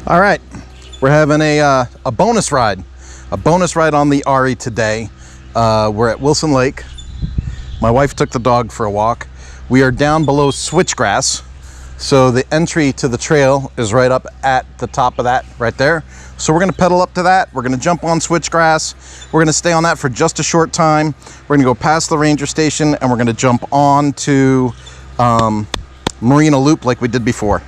All right, we're having a bonus ride on the ARI today. We're at Wilson Lake. My wife took the dog for a walk. We are down below switchgrass, so the entry to the trail is right up at the top of that right there. So we're gonna pedal up to that. We're gonna jump on switchgrass. We're gonna stay on that for just a short time. We're gonna go past the ranger station and we're gonna jump on to Marina Loop like we did before.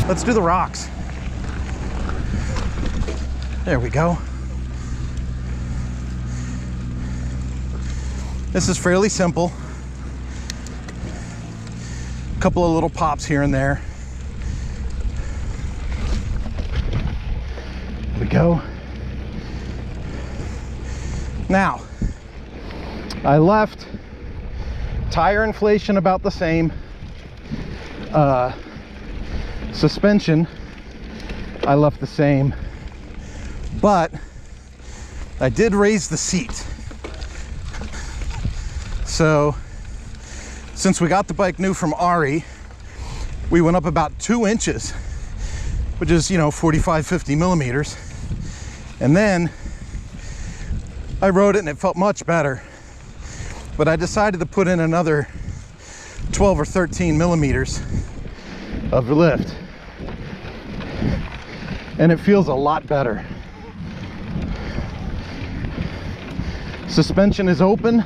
Let's do the rocks. There we go. This is fairly simple. A couple of little pops here and there. There we go. Now, I left tire inflation about the same. Suspension I left the same, but I did raise the seat. So since we got the bike new from ARI, we went up about 2 inches, which is, 45, 50 millimeters. And then I rode it and it felt much better, but I decided to put in another 12 or 13 millimeters of lift, and it feels a lot better. Suspension is open,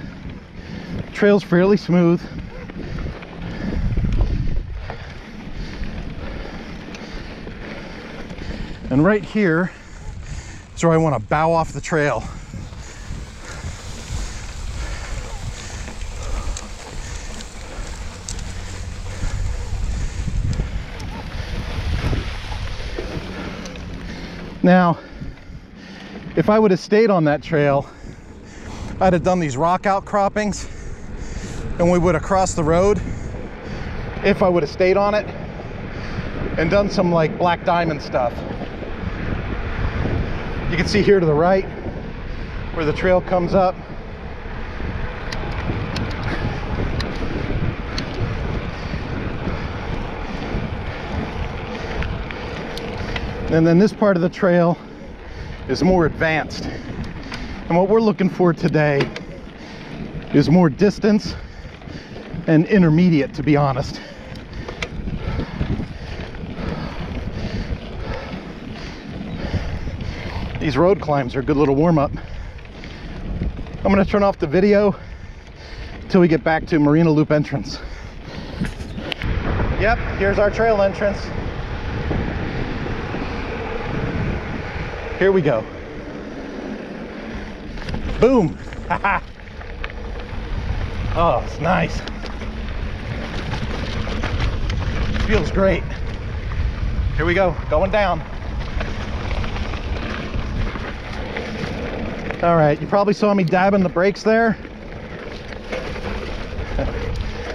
trail's fairly smooth. And right here is where I want to bow off the trail. Now, if I would have stayed on that trail, I'd have done these rock outcroppings and we would have crossed the road if I would have stayed on it and done some like black diamond stuff. You can see here to the right where the trail comes up. And then this part of the trail is more advanced. And what we're looking for today is more distance and intermediate, to be honest. These road climbs are a good little warm-up. I'm gonna turn off the video until we get back to Marina Loop entrance. Yep, here's our trail entrance. Here we go. Boom. Oh, it's nice. Feels great. Here we go, going down. All right, you probably saw me dabbing the brakes there.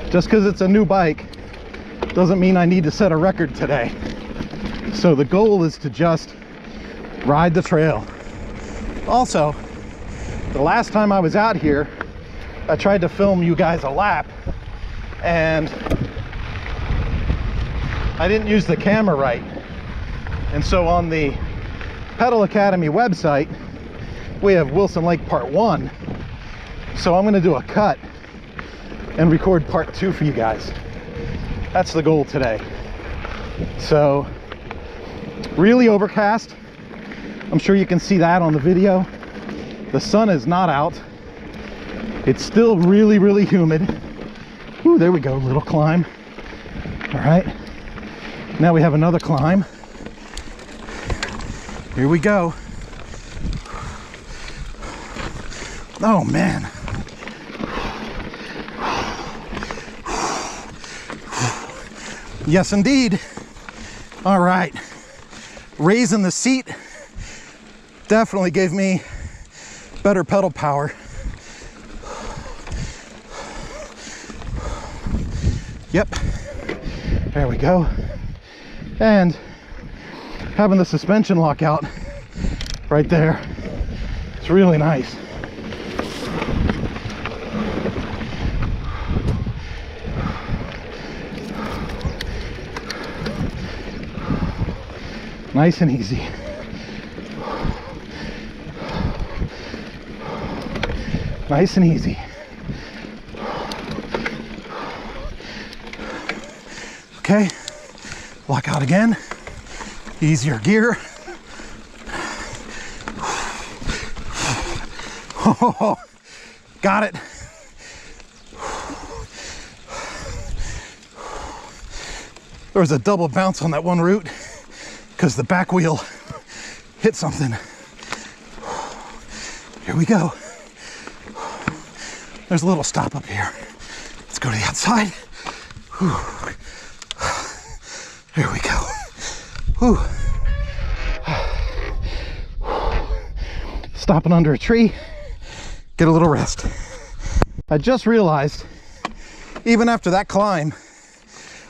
Just because it's a new bike doesn't mean I need to set a record today. So the goal is to just ride the trail. Also, the last time I was out here, I tried to film you guys a lap and I didn't use the camera right. And so on the Pedal Academy website, we have Wilson Lake Part 1. So I'm gonna do a cut and record Part 2 for you guys. That's the goal today. So, really overcast. I'm sure you can see that on the video. The sun is not out. It's still really, really humid. Ooh, there we go, little climb. All right, now we have another climb. Here we go. Oh man. Yes, indeed. All right, raising the seat definitely gave me better pedal power. Yep, there we go. And having the suspension lockout right there, it's really nice. Nice and easy. Nice and easy. Okay, lock out again. Easier gear. Oh, got it. There was a double bounce on that one route because the back wheel hit something. Here we go. There's a little stop up here. Let's go to the outside. Whew. Here we go. Whew. Stopping under a tree, get a little rest. I just realized, even after that climb,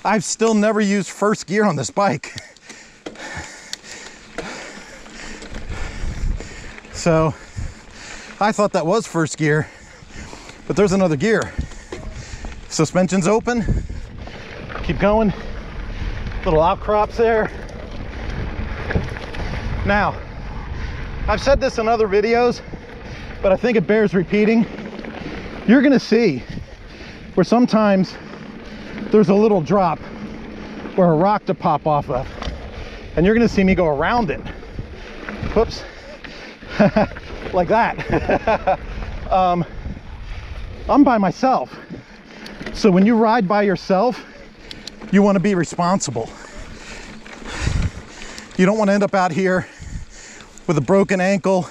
I've still never used first gear on this bike. So I thought that was first gear, but there's another gear. Suspension's open. Keep going. Little outcrops there. Now, I've said this in other videos, but I think it bears repeating. You're gonna see where sometimes there's a little drop or a rock to pop off of, and you're gonna see me go around it. Whoops. Like that. I'm by myself. So when you ride by yourself, you want to be responsible. You don't want to end up out here with a broken ankle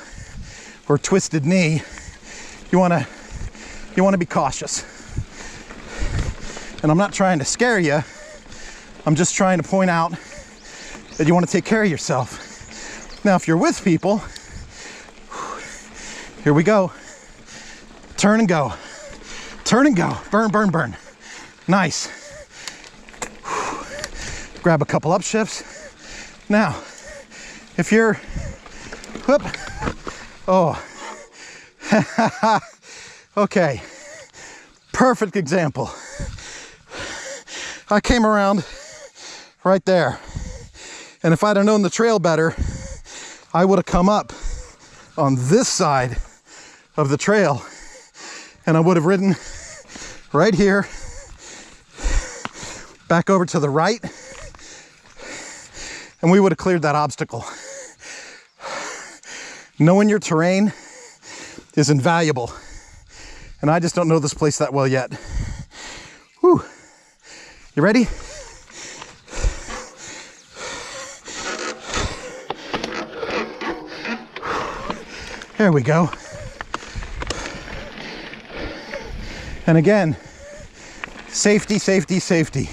or twisted knee. You want to be cautious. And I'm not trying to scare you. I'm just trying to point out that you want to take care of yourself. Now, if you're with people, here we go. Turn and go. Turn and go. Burn, burn, burn. Nice. Grab a couple upshifts. Now, if you're, whoop, oh, okay, perfect example. I came around right there, and if I'd have known the trail better, I would have come up on this side of the trail, and I would have ridden right here, back over to the right, and we would have cleared that obstacle. Knowing your terrain is invaluable, and I just don't know this place that well yet. Whew. You ready? There we go. And again, safety, safety, safety.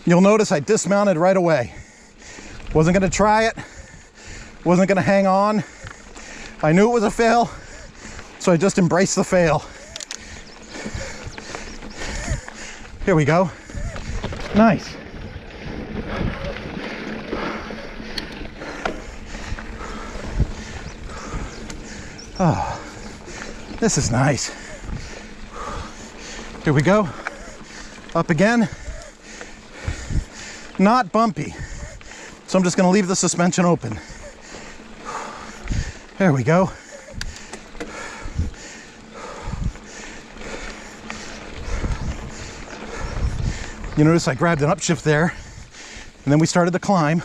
You'll notice I dismounted right away. Wasn't gonna try it, wasn't gonna hang on. I knew it was a fail, so I just embraced the fail. Here we go. Nice. Oh, this is nice. Here we go. Up again. Not bumpy. So I'm just going to leave the suspension open. There we go. You notice I grabbed an upshift there, and then we started to climb.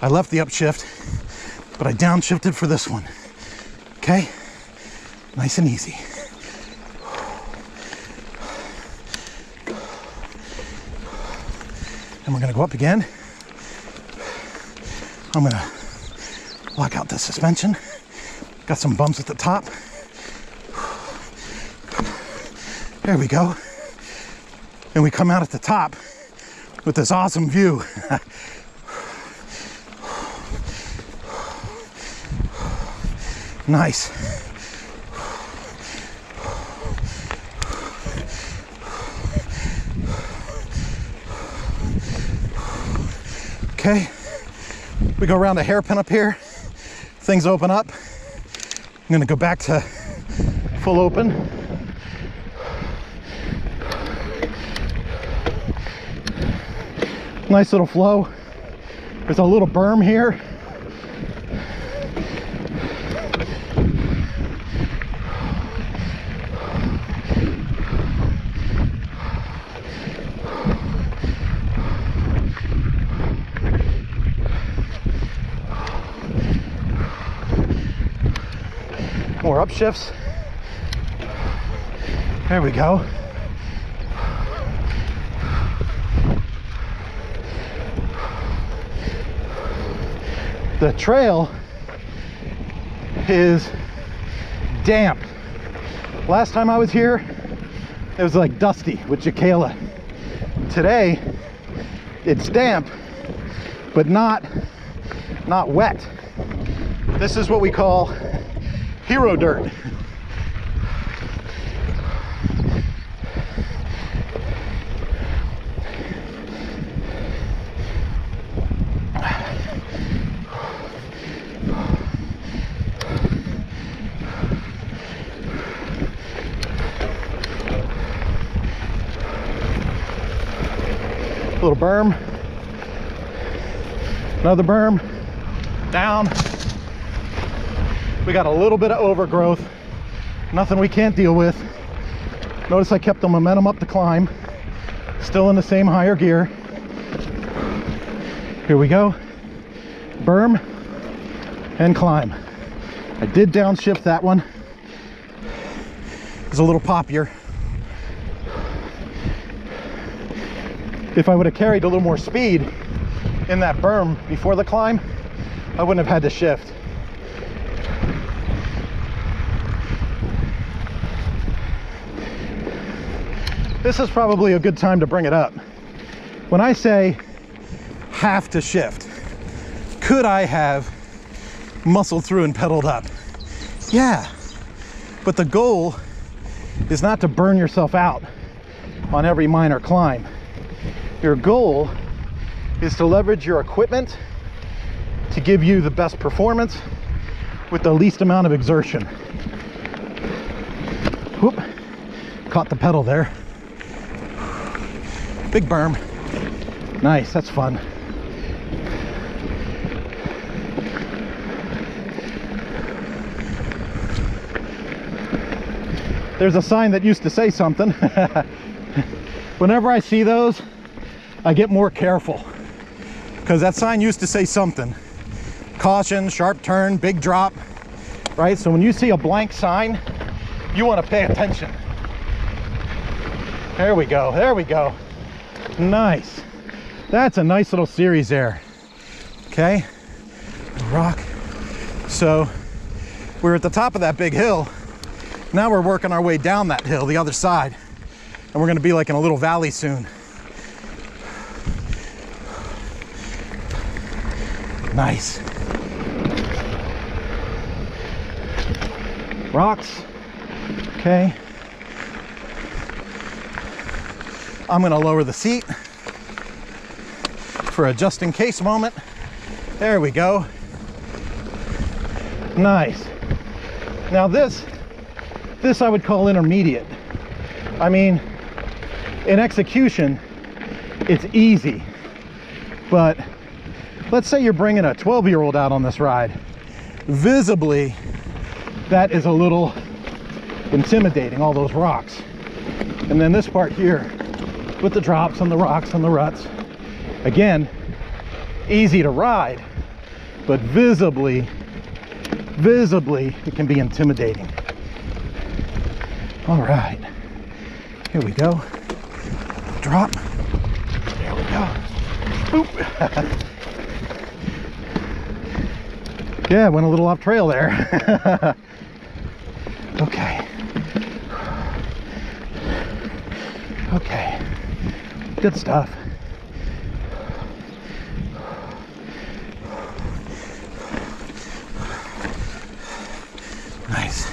I left the upshift, but I downshifted for this one. Okay? Nice and easy. And we're gonna go up again. I'm gonna lock out the suspension. Got some bumps at the top. There we go. And we come out at the top with this awesome view. Nice. Okay, we go around a hairpin up here. Things open up. I'm gonna go back to full open. Nice little flow. There's a little berm here. More upshifts. There we go. The trail is damp. Last time I was here, it was like dusty with Jacala. Today, it's damp, but not wet. This is what we call hero dirt. Little berm, another berm, down. We got a little bit of overgrowth, nothing we can't deal with. Notice I kept the momentum up the climb, still in the same higher gear. Here we go, berm and climb. I did downshift that one. It's a little poppier. If I would have carried a little more speed in that berm before the climb, I wouldn't have had to shift. This is probably a good time to bring it up. When I say have to shift, could I have muscled through and pedaled up? Yeah, but the goal is not to burn yourself out on every minor climb. Your goal is to leverage your equipment to give you the best performance with the least amount of exertion. Whoop, caught the pedal there. Big berm. Nice, that's fun. There's a sign that used to say something. Whenever I see those, I get more careful, because that sign used to say something. Caution, sharp turn, big drop, right? So when you see a blank sign, you want to pay attention. There we go, there we go. Nice. That's a nice little series there. Okay, rock. So we're at the top of that big hill. Now we're working our way down that hill, the other side. And we're gonna be like in a little valley soon. Nice. Rocks. Okay. I'm gonna lower the seat for a just in case moment. There we go. Nice. Now this I would call intermediate. I mean, in execution, it's easy, but let's say you're bringing a 12-year-old out on this ride. Visibly, that is a little intimidating, all those rocks. And then this part here, with the drops and the rocks and the ruts. Again, easy to ride, but visibly, it can be intimidating. All right, here we go. Drop. There we go. Boop. Yeah, went a little off trail there. Okay. Okay. Good stuff. Nice.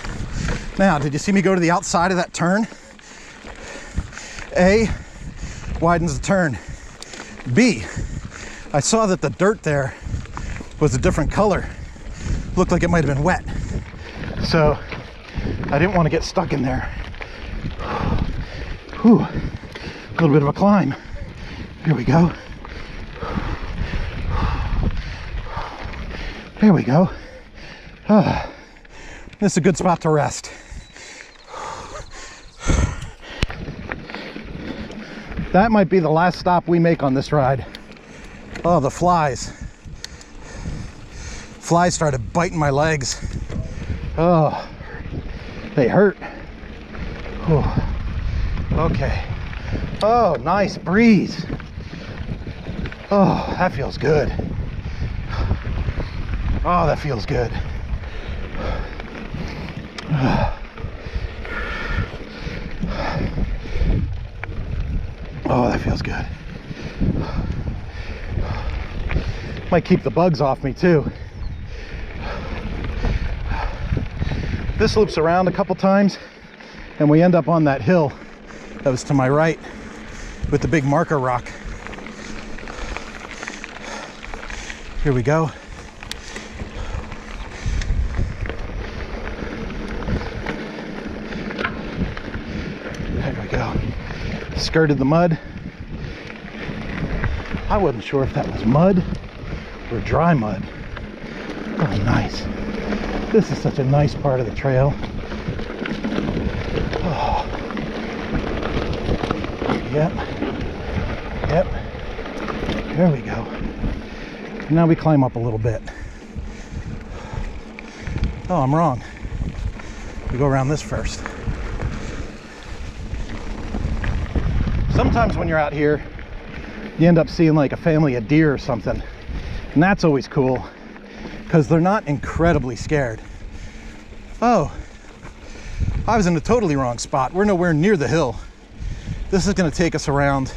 Now, did you see me go to the outside of that turn? A, widens the turn. B, I saw that the dirt there was a different color. Looked like it might have been wet. So I didn't want to get stuck in there. Whew. A little bit of a climb. Here we go. There we go. This is a good spot to rest. That might be the last stop we make on this ride. Oh, the flies. Flies started biting my legs. Oh, they hurt. Whew. Okay. Oh, nice breeze. Oh, that feels good. Oh, that feels good. Oh, that feels good. Might keep the bugs off me too. This loops around a couple times and we end up on that hill that was to my right with the big marker rock. Here we go. There we go. Skirted the mud. I wasn't sure if that was mud or dry mud. Oh, nice. This is such a nice part of the trail. Oh. Yep. Yep. There we go. Now we climb up a little bit. Oh, I'm wrong. We go around this first. Sometimes when you're out here, you end up seeing like a family of deer or something. And that's always cool because they're not incredibly scared. Oh, I was in the totally wrong spot. We're nowhere near the hill. This is going to take us around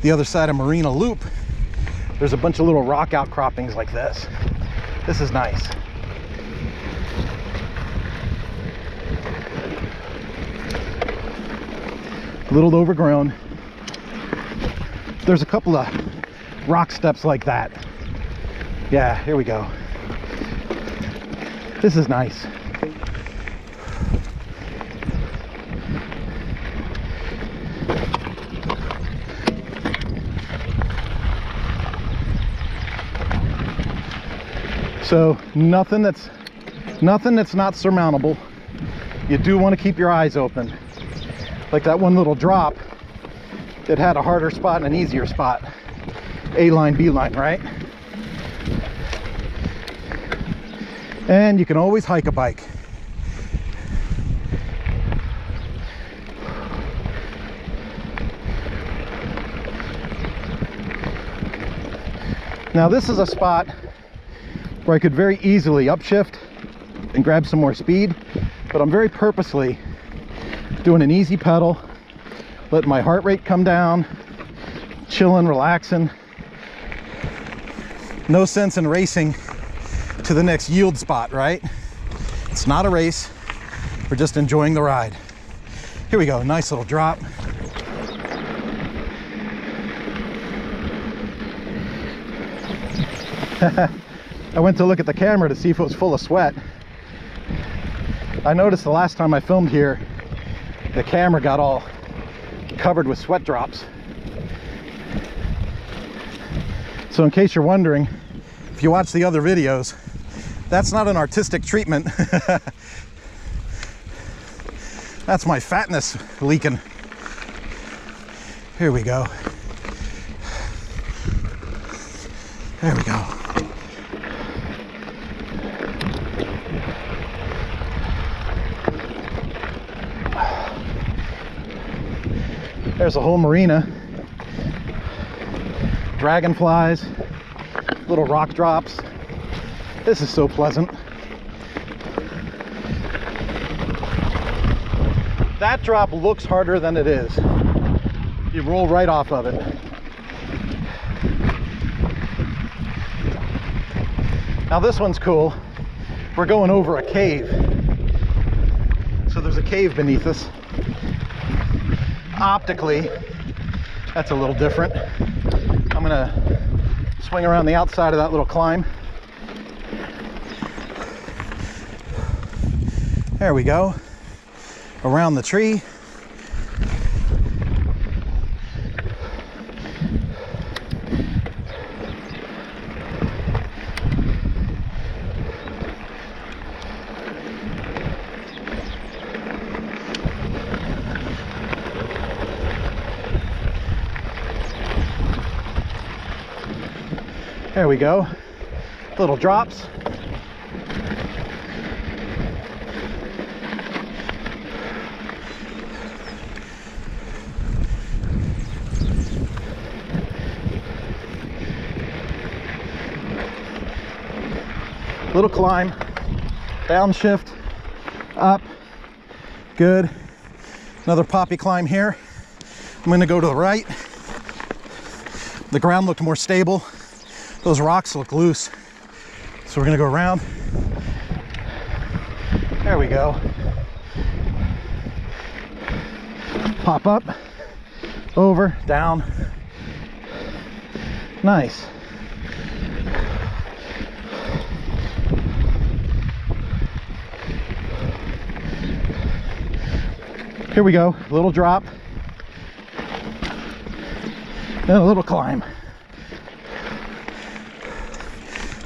the other side of Marina Loop. There's a bunch of little rock outcroppings like this. This is nice. A little overgrown. There's a couple of rock steps like that. Yeah, here we go. This is nice. So nothing that's not surmountable. You do want to keep your eyes open. Like that one little drop that had a harder spot and an easier spot. A line, B line, right? And you can always hike a bike. Now this is a spot where I could very easily upshift and grab some more speed, but I'm very purposely doing an easy pedal, letting my heart rate come down, chilling, relaxing. No sense in racing to the next yield spot, right? It's not a race. We're just enjoying the ride. Here we go, nice little drop. I went to look at the camera to see if it was full of sweat. I noticed the last time I filmed here, the camera got all covered with sweat drops. So in case you're wondering, if you watch the other videos, that's not an artistic treatment. That's my fatness leaking. Here we go. There we go. There's a whole marina. Dragonflies, little rock drops. This is so pleasant. That drop looks harder than it is. You roll right off of it. Now this one's cool. We're going over a cave. So there's a cave beneath us. Optically, that's a little different. I'm gonna swing around the outside of that little climb. There we go. Around the tree. There we go. Little drops. Little climb, downshift, up, good. Another poppy climb here. I'm gonna go to the right. The ground looked more stable. Those rocks look loose. So we're gonna go around. There we go. Pop up, over, down. Nice. Here we go, a little drop, then a little climb.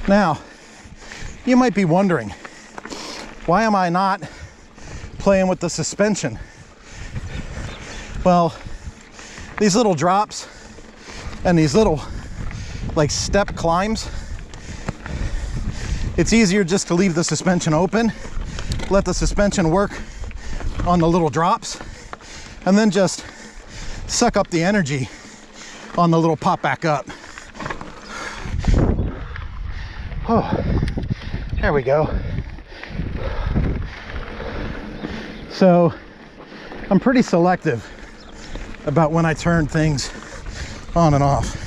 Now, you might be wondering, why am I not playing with the suspension? Well, these little drops and these little like step climbs, it's easier just to leave the suspension open, let the suspension work on the little drops, and then just suck up the energy on the little pop back up. Oh, there we go. So I'm pretty selective about when I turn things on and off.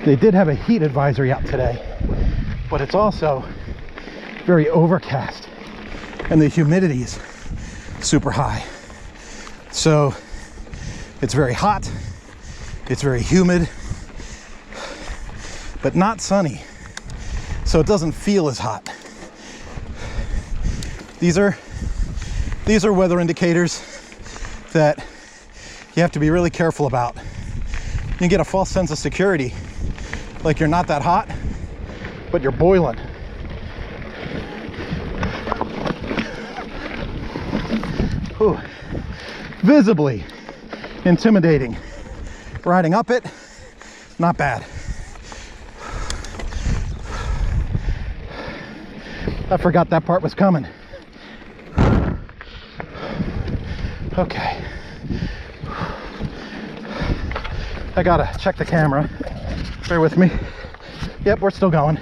They did have a heat advisory out today, but it's also very overcast and the humidity is super high. So it's very hot, it's very humid, but not sunny. So it doesn't feel as hot. These are weather indicators that you have to be really careful about. You get a false sense of security, like you're not that hot, but you're boiling. Ooh. Visibly intimidating. Riding up it, not bad. I forgot that part was coming. Okay. I gotta check the camera. Bear with me. Yep, we're still going.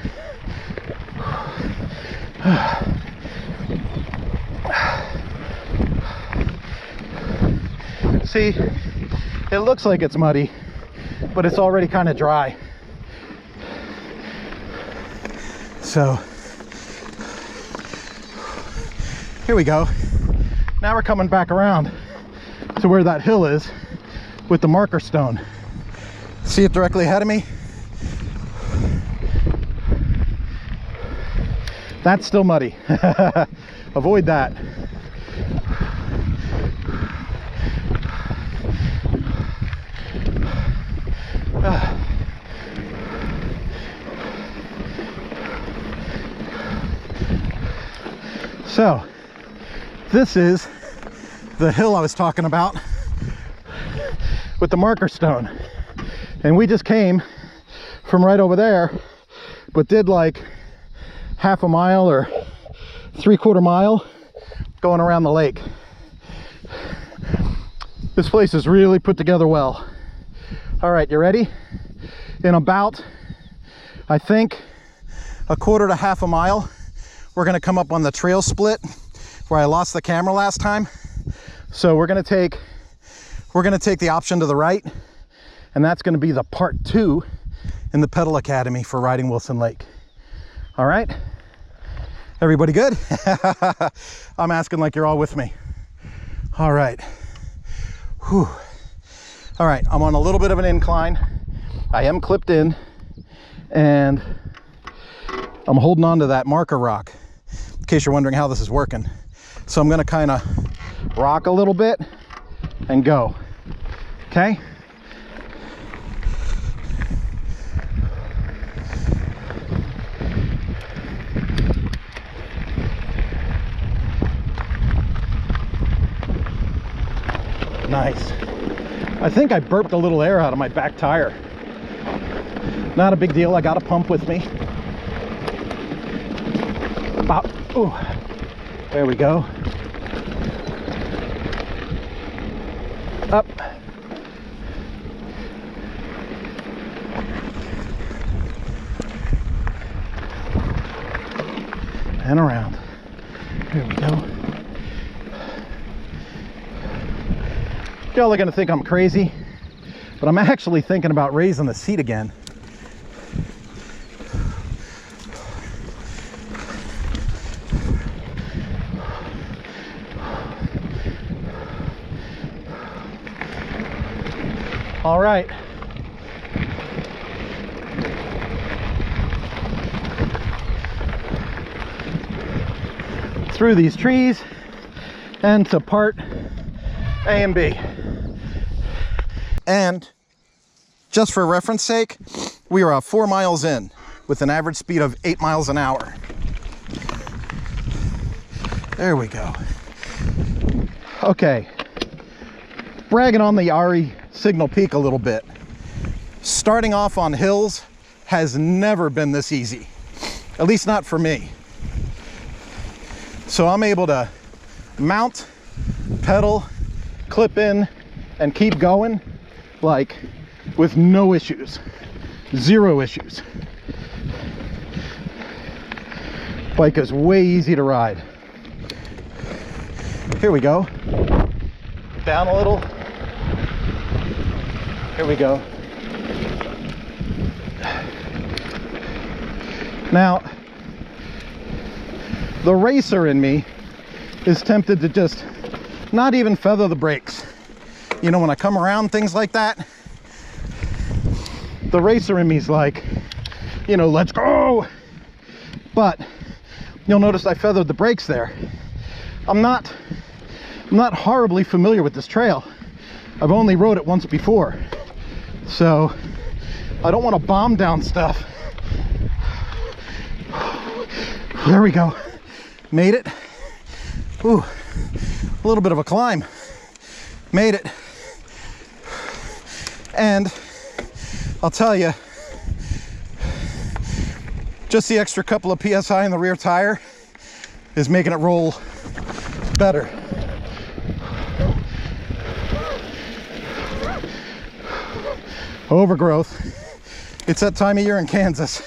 See, it looks like it's muddy, but it's already kind of dry. So, here we go. Now we're coming back around to where that hill is with the marker stone. See it directly ahead of me? That's still muddy. Avoid that. So, this is the hill I was talking about with the marker stone. And we just came from right over there, but did like half a mile or 3/4 mile going around the lake. This place is really put together well. All right, you ready? In about, I think, 1/4 to half a mile, we're gonna come up on the trail split where I lost the camera last time. So we're gonna take the option to the right, and that's gonna be the part 2 in the Pedal Academy for riding Wilson Lake. All right, everybody good? I'm asking like you're all with me. All right. Whew. All right, I'm on a little bit of an incline. I am clipped in, and I'm holding on to that marker rock, in case you're wondering how this is working. So I'm gonna kind of rock a little bit and go, okay? Nice. I think I burped a little air out of my back tire. Not a big deal. I got a pump with me. Bop. Ooh. There we go. Up. And around. There we go. Y'all are gonna think I'm crazy, but I'm actually thinking about raising the seat again. All right. Through these trees and to part A and B. And just for reference sake, we are 4 miles in with an average speed of 8 miles an hour. There we go. Okay, bragging on the ARI Signal Peak a little bit. Starting off on hills has never been this easy, at least not for me. So I'm able to mount, pedal, clip in, and keep going like with no issues, 0 issues. Bike is way easy to ride. Here we go. Down a little. Here we go. Now, the racer in me is tempted to just not even feather the brakes. You know, when I come around things like that, the racer in me is like, you know, let's go. But you'll notice I feathered the brakes there. I'm not horribly familiar with this trail. I've only rode it once before. So I don't want to bomb down stuff. There we go. Made it. Ooh, a little bit of a climb. Made it. And I'll tell you, just the extra couple of PSI in the rear tire is making it roll better. Overgrowth. It's that time of year in Kansas.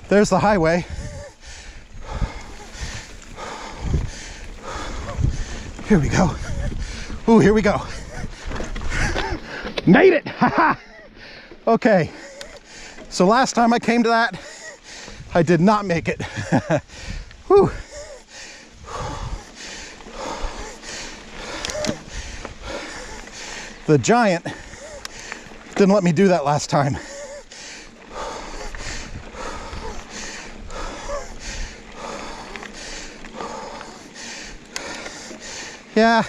There's the highway. Here we go. Ooh, here we go. Made it! Haha! Okay, so last time I came to that, I did not make it. Whew. The Giant didn't let me do that last time. Yeah,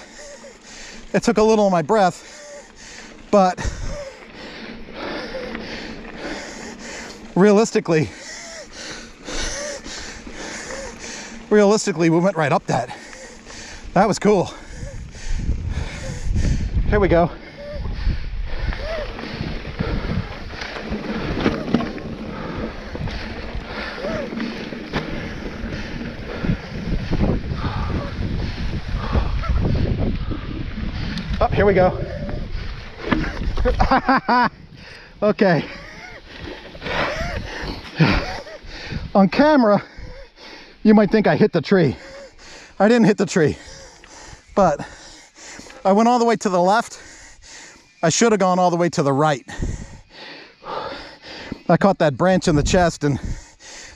it took a little of my breath, but realistically, we went right up that. That was cool. Here we go. Oh, here we go. Okay. On camera, you might think I hit the tree. I didn't hit the tree, but I went all the way to the left. I should have gone all the way to the right. I caught that branch in the chest and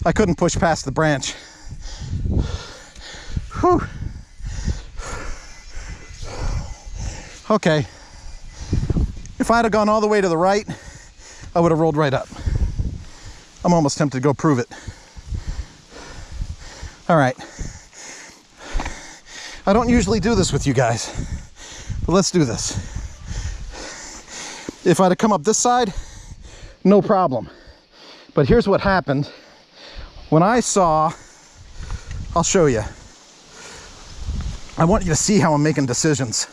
I couldn't push past the branch. Whew. Okay, if I'd have gone all the way to the right, I would have rolled right up. I'm almost tempted to go prove it. All right. I don't usually do this with you guys, but let's do this. If I'd have come up this side, no problem. But here's what happened. When I saw, I'll show you. I want you to see how I'm making decisions.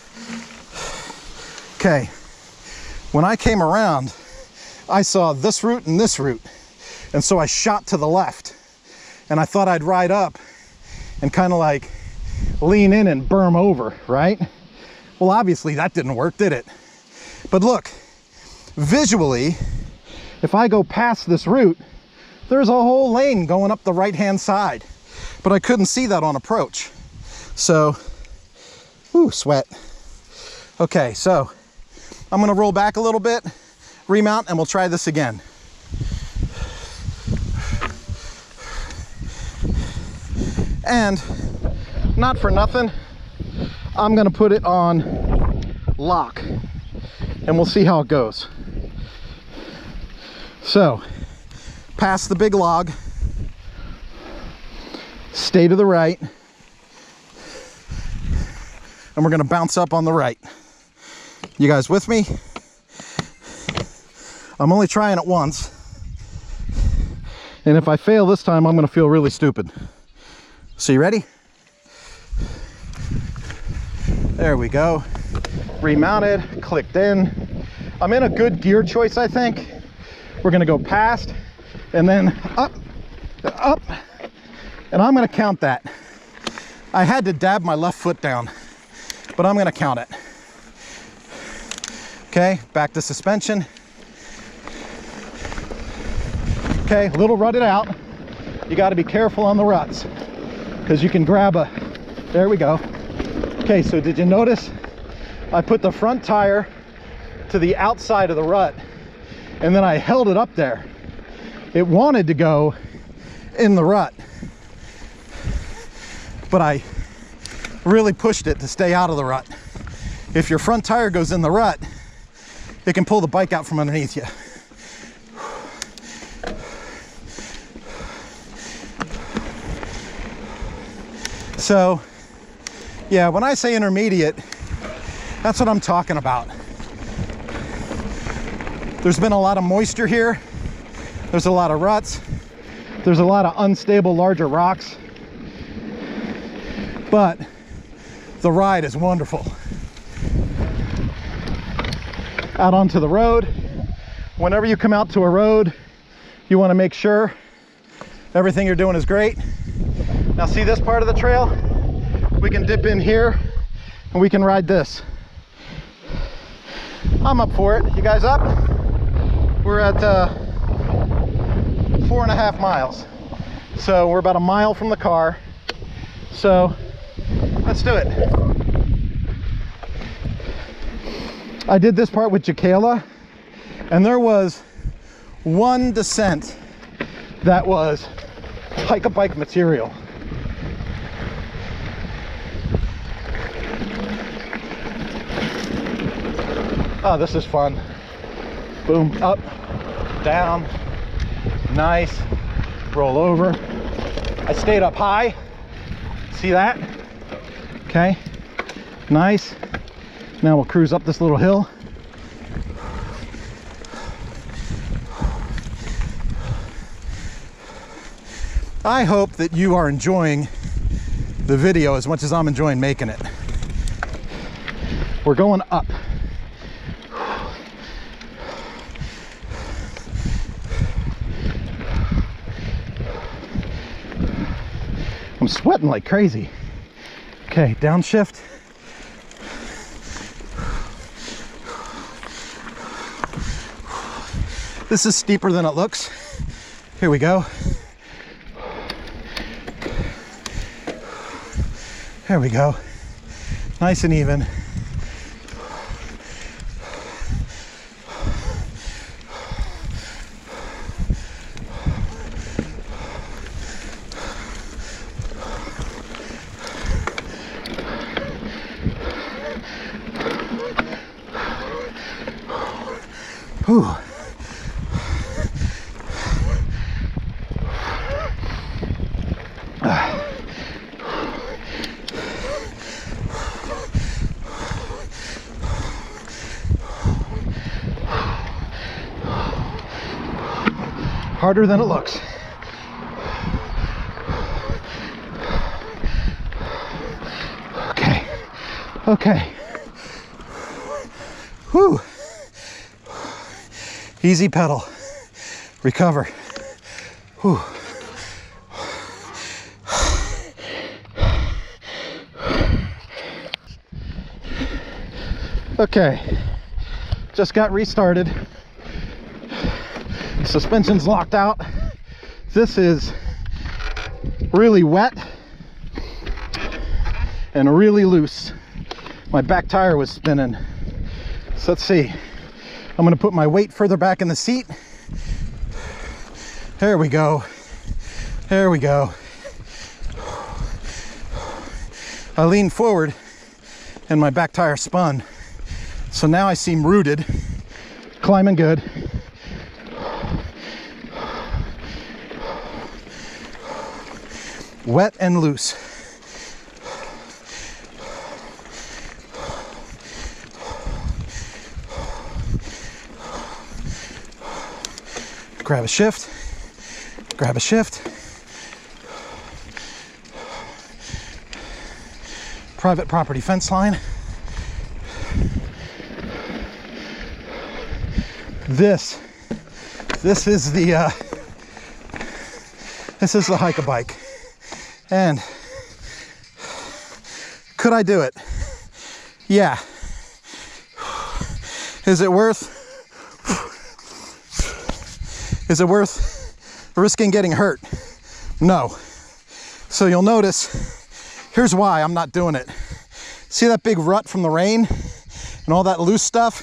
Okay, when I came around, I saw this route and this route. And so I shot to the left. And I thought I'd ride up and kind of like lean in and berm over, right? Well, obviously that didn't work, did it? But look, visually, if I go past this route, there's a whole lane going up the right-hand side. But I couldn't see that on approach. So, whew, sweat. Okay, so I'm gonna roll back a little bit, remount, and we'll try this again. And not for nothing, I'm gonna put it on lock and we'll see how it goes. So, past the big log, stay to the right, and we're gonna bounce up on the right. You guys with me? I'm only trying it once. And if I fail this time, I'm gonna feel really stupid. So you ready? There we go. Remounted, clicked in. I'm in a good gear choice, I think. We're gonna go past and then up, up, and I'm gonna count that. I had to dab my left foot down, but I'm gonna count it. Okay, back to suspension. Okay, a little rutted out. You gotta be careful on the ruts because you can grab a, there we go. Okay, so did you notice I put the front tire to the outside of the rut and then I held it up there. It wanted to go in the rut, but I really pushed it to stay out of the rut. If your front tire goes in the rut, it can pull the bike out from underneath you. So, yeah, when I say intermediate, that's what I'm talking about. There's been a lot of moisture here. There's a lot of ruts. There's a lot of unstable, larger rocks. But the ride is wonderful. Out onto the road. Whenever you come out to a road, you want to make sure everything you're doing is great. Now see this part of the trail? We can dip in here and we can ride this. I'm up for it. You guys up? We're at 4.5 miles. So we're about a mile from the car. So let's do it. I did this part with Jacala, and there was one descent that was hike-a-bike material. Oh, this is fun. Boom, up, down, nice, roll over. I stayed up high, see that? Okay, nice. Now we'll cruise up this little hill. I hope that you are enjoying the video as much as I'm enjoying making it. We're going up. I'm sweating like crazy. Okay, downshift. This is steeper than it looks. Here we go. There we go. Nice and even. Whew. Harder than it looks. Okay. Okay. Whew. Easy pedal. Recover. Whew. Okay, just got restarted. Suspension's locked out. This is really wet and really loose. My back tire was spinning. So let's see. I'm gonna put my weight further back in the seat. There we go. There we go. I leaned forward and my back tire spun. So now I seem rooted, climbing good. Wet and loose. Grab a shift, grab a shift. Private property fence line. This is the hike-a-bike. And could I do it? Yeah. Is it worth risking getting hurt? No. So you'll notice, here's why I'm not doing it. See that big rut from the rain and all that loose stuff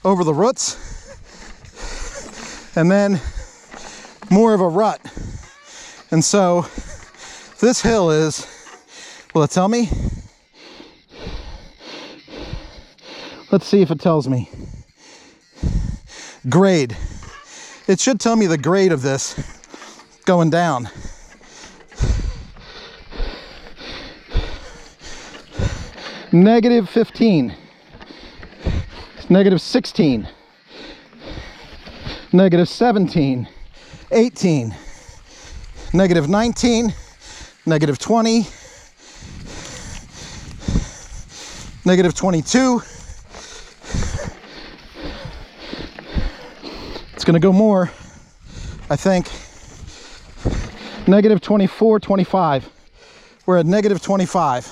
over the roots? And then more of a rut. And so this hill is, will it tell me? Let's see if it tells me. Grade. It should tell me the grade of this going down. -15. -16. -17. 18. -19. -20. -22. It's gonna go more, I think. -24, 25. We're at -25.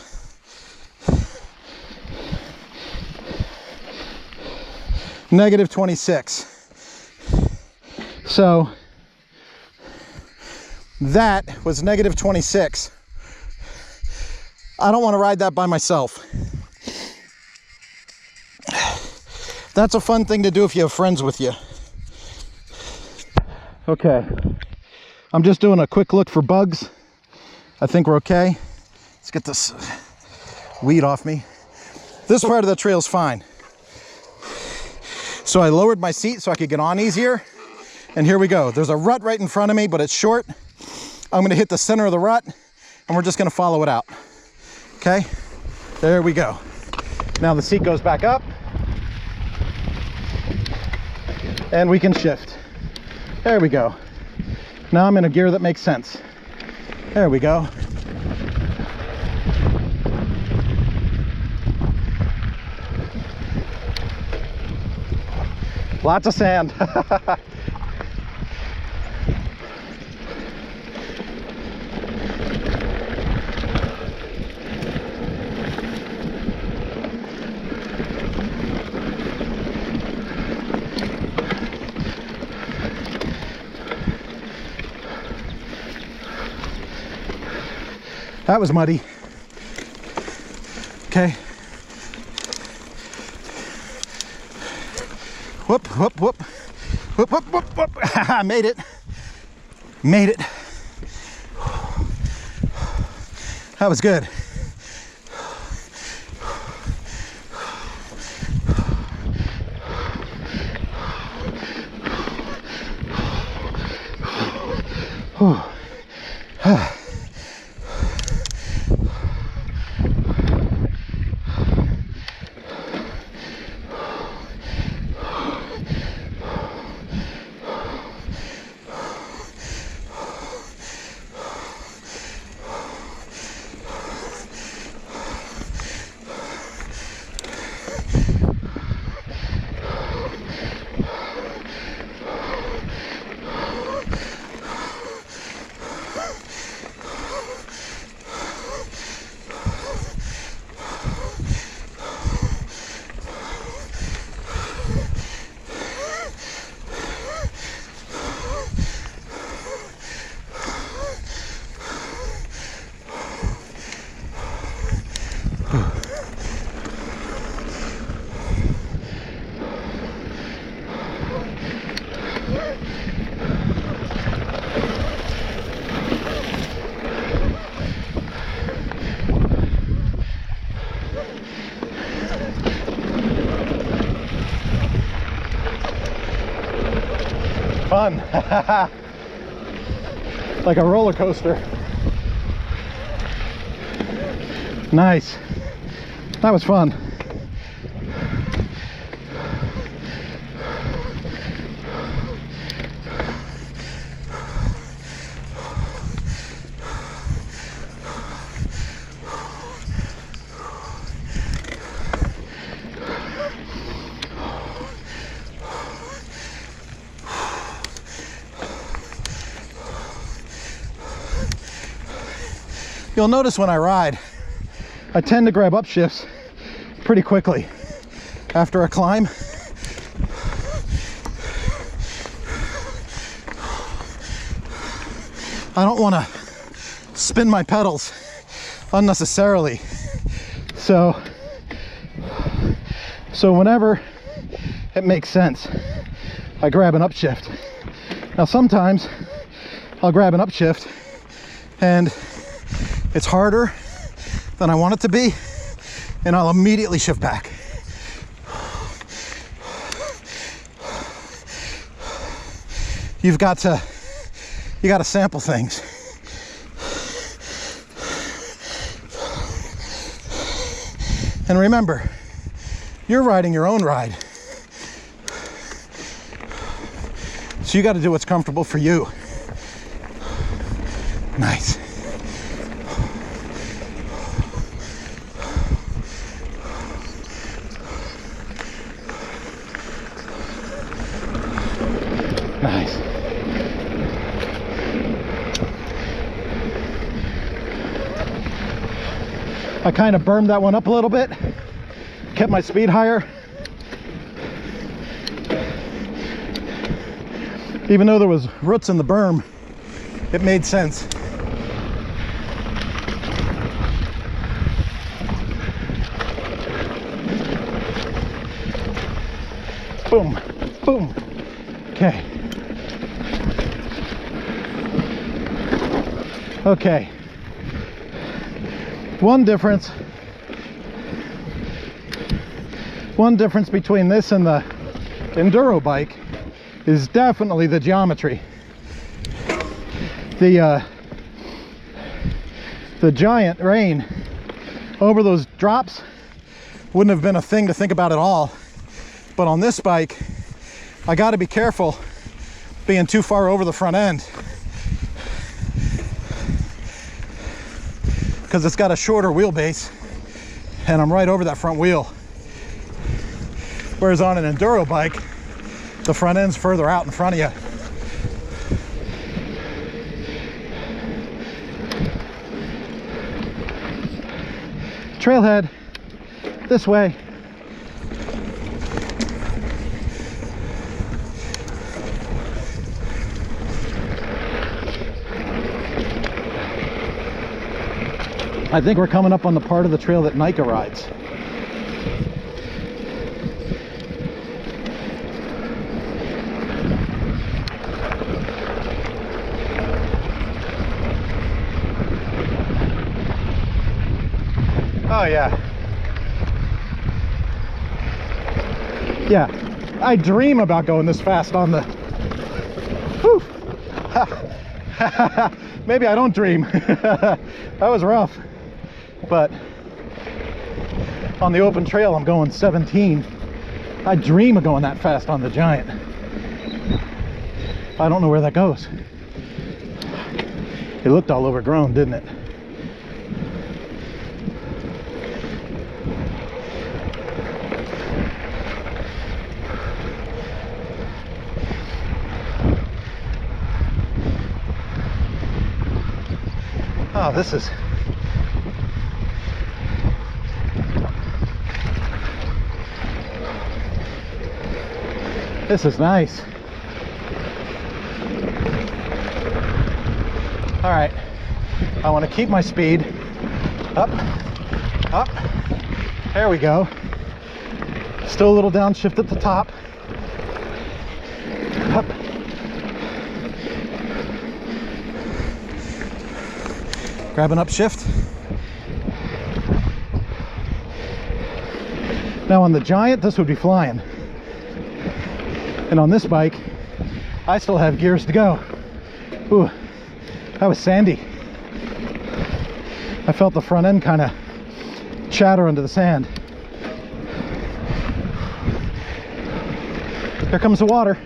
-26. So that was -26. I don't want to ride that by myself. That's a fun thing to do if you have friends with you. Okay, I'm just doing a quick look for bugs. I think we're okay. Let's get this weed off me. This part of the trail's fine. So I lowered my seat so I could get on easier. And here we go. There's a rut right in front of me, but it's short. I'm gonna hit the center of the rut and we're just gonna follow it out. Okay, there we go. Now the seat goes back up and we can shift. There we go. Now I'm in a gear that makes sense. There we go. Lots of sand. That was muddy. Okay. Whoop, whoop, whoop. Whoop, whoop, whoop, whoop. I made it. Made it. That was good. Like a roller coaster. Nice. That was fun. You'll notice when I ride, I tend to grab upshifts pretty quickly after a climb. I don't want to spin my pedals unnecessarily. So whenever it makes sense, I grab an upshift. Now sometimes I'll grab an upshift and it's harder than I want it to be, and I'll immediately shift back. You got to sample things. And remember, you're riding your own ride. So you got to do what's comfortable for you. Nice. Nice. I kind of bermed that one up a little bit, kept my speed higher. Even though there was roots in the berm, it made sense. Boom, boom. Okay. Okay. One difference between this and the enduro bike is definitely the geometry. The giant rain over those drops wouldn't have been a thing to think about at all. But on this bike, I got to be careful being too far over the front end, because it's got a shorter wheelbase and I'm right over that front wheel. Whereas on an enduro bike, the front end's further out in front of you. Trailhead, this way. I think we're coming up on the part of the trail that Nika rides. Oh yeah. Yeah, I dream about going this fast on the... Whew. Maybe I don't dream. That was rough. But on the open trail, I'm going 17. I dream of going that fast on the Giant. I don't know where that goes. It looked all overgrown, didn't it? Oh, this is... This is nice. All right, I want to keep my speed up, up. There we go. Still a little downshift at the top. Up. Grab an upshift. Now on the Giant, this would be flying. And on this bike, I still have gears to go. Ooh, that was sandy. I felt the front end kind of chatter into the sand. Here comes the water.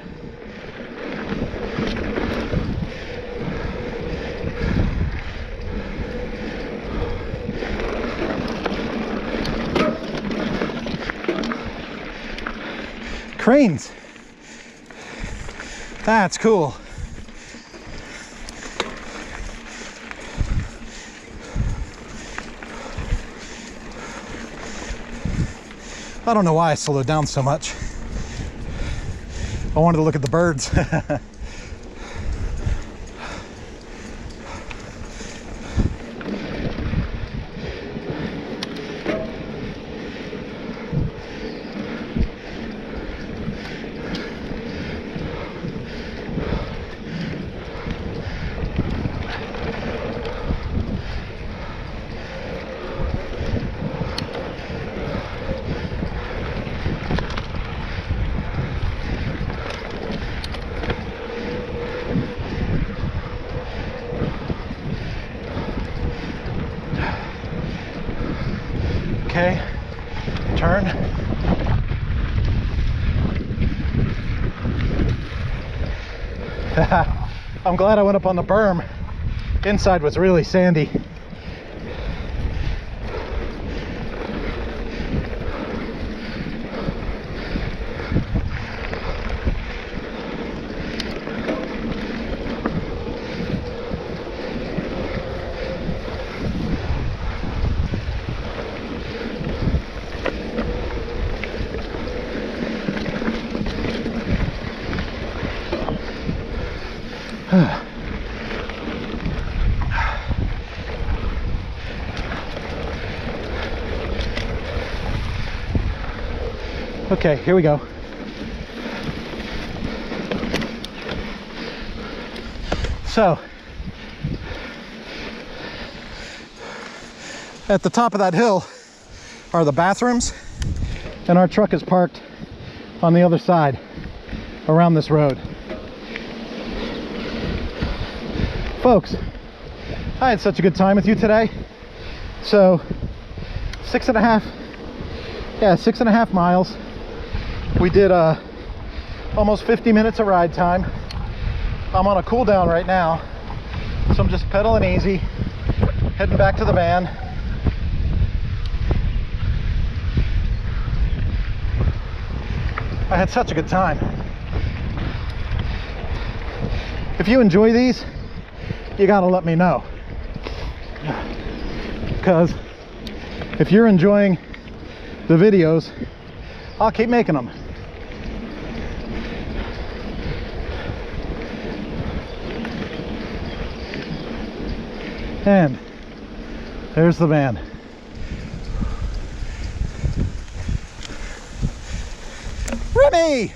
Cranes. That's cool. I don't know why I slowed down so much. I wanted to look at the birds. Okay, turn. I'm glad I went up on the berm. Inside was really sandy. Okay, here we go. So, at the top of that hill are the bathrooms, and our truck is parked on the other side around this road. Folks, I had such a good time with you today. So 6.5 miles. We did almost 50 minutes of ride time. I'm on a cool down right now, so I'm just pedaling easy, heading back to the van. I had such a good time. If you enjoy these, you gotta let me know, because if you're enjoying the videos, I'll keep making them. And there's the van. Remy!